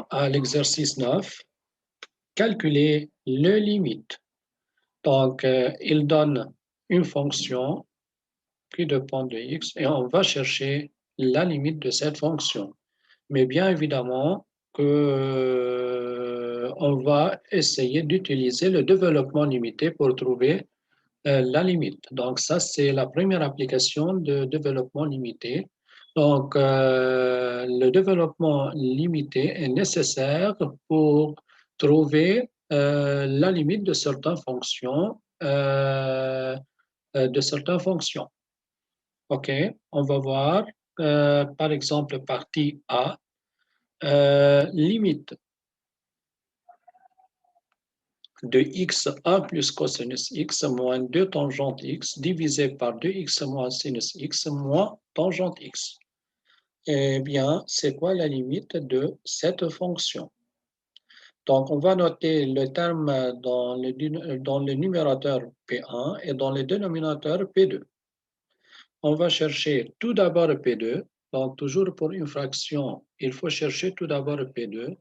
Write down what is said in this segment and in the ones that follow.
À l'exercice 9, calculer le limite. Donc, il donne une fonction qui dépend de x et on va chercher la limite de cette fonction. Mais bien évidemment que on va essayer d'utiliser le développement limité pour trouver la limite. Donc, ça, c'est la première application de développement limité. Donc, le développement limité est nécessaire pour trouver la limite de certaines fonctions. De certaines fonctions. OK, on va voir, par exemple, partie A, limite de x1 plus cosinus x moins 2 tangente x divisé par 2x moins sinus x moins tangente x. Eh bien, c'est quoi la limite de cette fonction? Donc, on va noter le terme dans le numérateur P1 et dans le dénominateur P2. On va chercher tout d'abord P2. Donc, toujours pour une fraction, il faut chercher tout d'abord P2.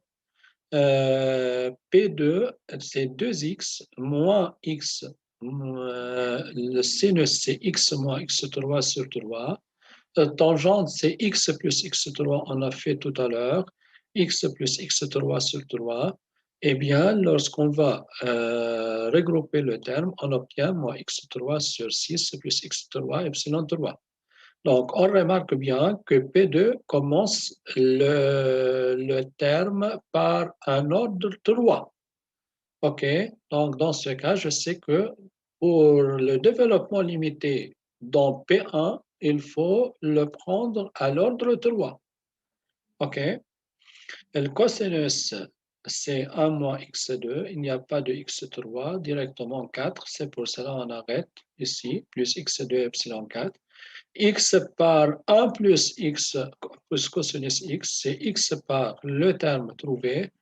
P2, c'est 2x moins x. Le sinus, c'est x moins x3 sur 3. Tangente, c'est x plus x3, on a fait tout à l'heure. X plus x3 sur 3. Eh bien, lorsqu'on va regrouper le terme, on obtient moins x3 sur 6 plus x3 epsilon 3. Donc, on remarque bien que P2 commence le terme par un ordre 3. OK? Donc, dans ce cas, je sais que pour le développement limité dans P1, il faut le prendre à l'ordre 3. OK? Le cosinus, c'est 1 moins x2. Il n'y a pas de x3, directement 4. C'est pour cela qu'on arrête ici, plus x2 epsilon 4. X par 1 plus x plus cosinus x, c'est x par le terme trouvé.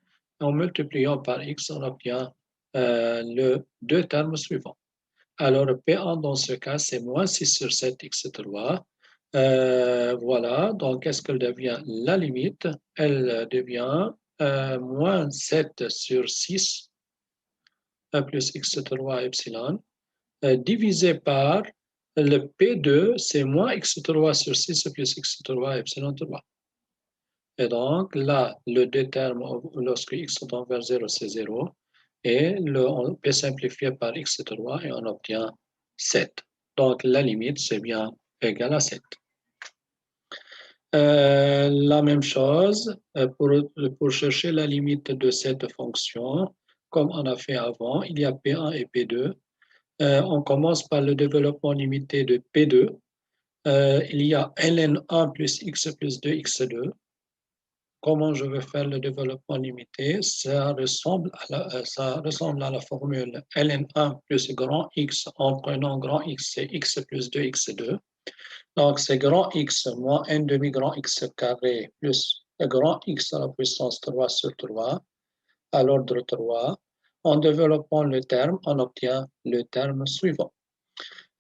En multipliant par x, on obtient les deux termes suivants. Alors, P1 dans ce cas, c'est moins 6 sur 7 x3. Voilà, donc qu'est-ce qu'elle devient? La limite, elle devient moins 7 sur 6 plus x3 epsilon divisé par le P2, c'est moins x3 sur 6 plus x3 epsilon 3. Et donc, là, le deux termes, lorsque x tend vers 0, c'est 0. Et on peut simplifier par x3 et on obtient 7. Donc, la limite, c'est bien égal à 7. La même chose pour chercher la limite de cette fonction, comme on a fait avant, il y a P1 et P2. On commence par le développement limité de P2. Il y a ln1 plus x plus 2x2. Comment je vais faire le développement limité? Ça ressemble à la formule ln1 plus grand x en prenant grand x, c'est x plus 2x2. Donc, c'est grand x moins n demi grand x carré plus grand x à la puissance 3 sur 3 à l'ordre 3. En développant le terme, on obtient le terme suivant.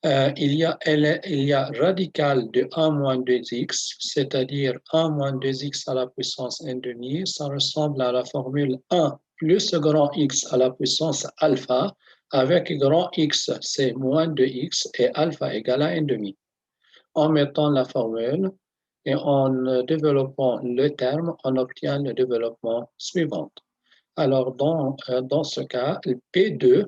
Il y a radical de 1 moins 2x, c'est-à-dire 1 moins 2x à la puissance n demi. Ça ressemble à la formule 1 plus grand x à la puissance alpha, avec grand x, c'est moins 2x, et alpha égale à n demi. En mettant la formule et en développant le terme, on obtient le développement suivant. Alors, dans ce cas, le P2,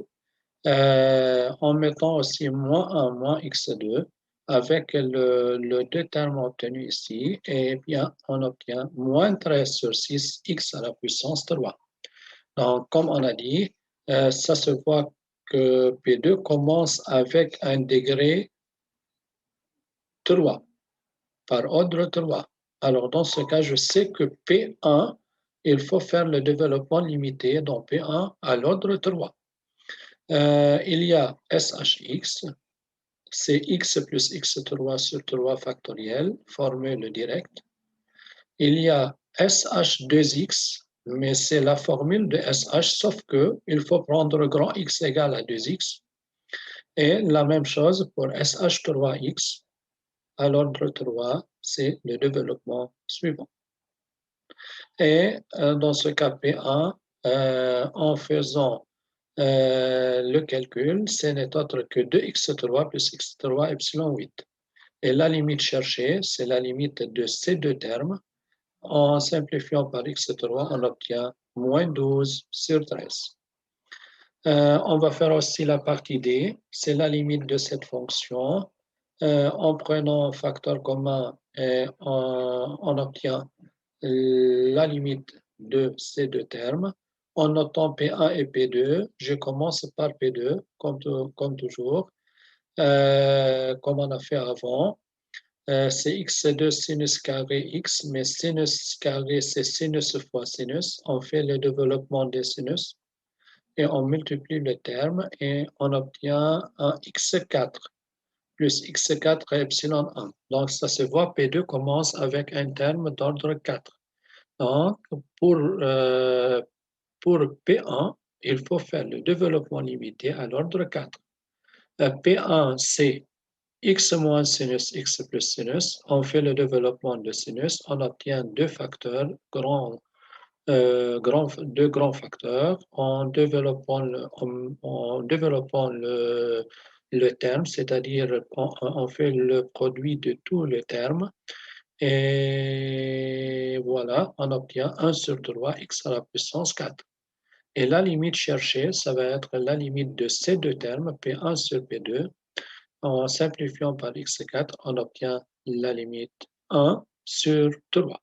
en mettant aussi moins 1 moins x2 avec le deux termes obtenus ici, et bien on obtient moins 13 sur 6 x à la puissance 3. Donc, comme on a dit, ça se voit que P2 commence avec un degré 3, par ordre 3. Alors, dans ce cas, je sais que P1, il faut faire le développement limité dans P1 à l'ordre 3. Il y a SHX, c'est x plus x3 sur 3 factoriel, formule directe. Il y a SH2x, mais c'est la formule de SH, sauf qu'il faut prendre grand X égale à 2x. Et la même chose pour SH3x, à l'ordre 3, c'est le développement suivant. Et dans ce cas P1, en faisant le calcul, ce n'est autre que 2x3 plus x3 epsilon 8. Et la limite cherchée, c'est la limite de ces deux termes. En simplifiant par x3, on obtient moins 12 sur 13. On va faire aussi la partie D, c'est la limite de cette fonction. En prenant un facteur commun, on obtient la limite de ces deux termes. En notant P1 et P2, je commence par P2, comme toujours, comme on a fait avant. C'est x2 sinus carré x, mais sinus carré, c'est sinus fois sinus. On fait le développement des sinus et on multiplie le terme et on obtient un x4 plus x4 epsilon 1. Donc, ça se voit, P2 commence avec un terme d'ordre 4. Donc, pour P1, il faut faire le développement limité à l'ordre 4. P1, c'est x moins sinus, x plus sinus. On fait le développement de sinus. On obtient deux facteurs, deux grands facteurs en développant le terme, c'est-à-dire on fait le produit de tous les termes. Et voilà, on obtient 1 sur 3 x à la puissance 4. Et la limite cherchée, ça va être la limite de ces deux termes, P1 sur P2. En simplifiant par x4, on obtient la limite 1 sur 3.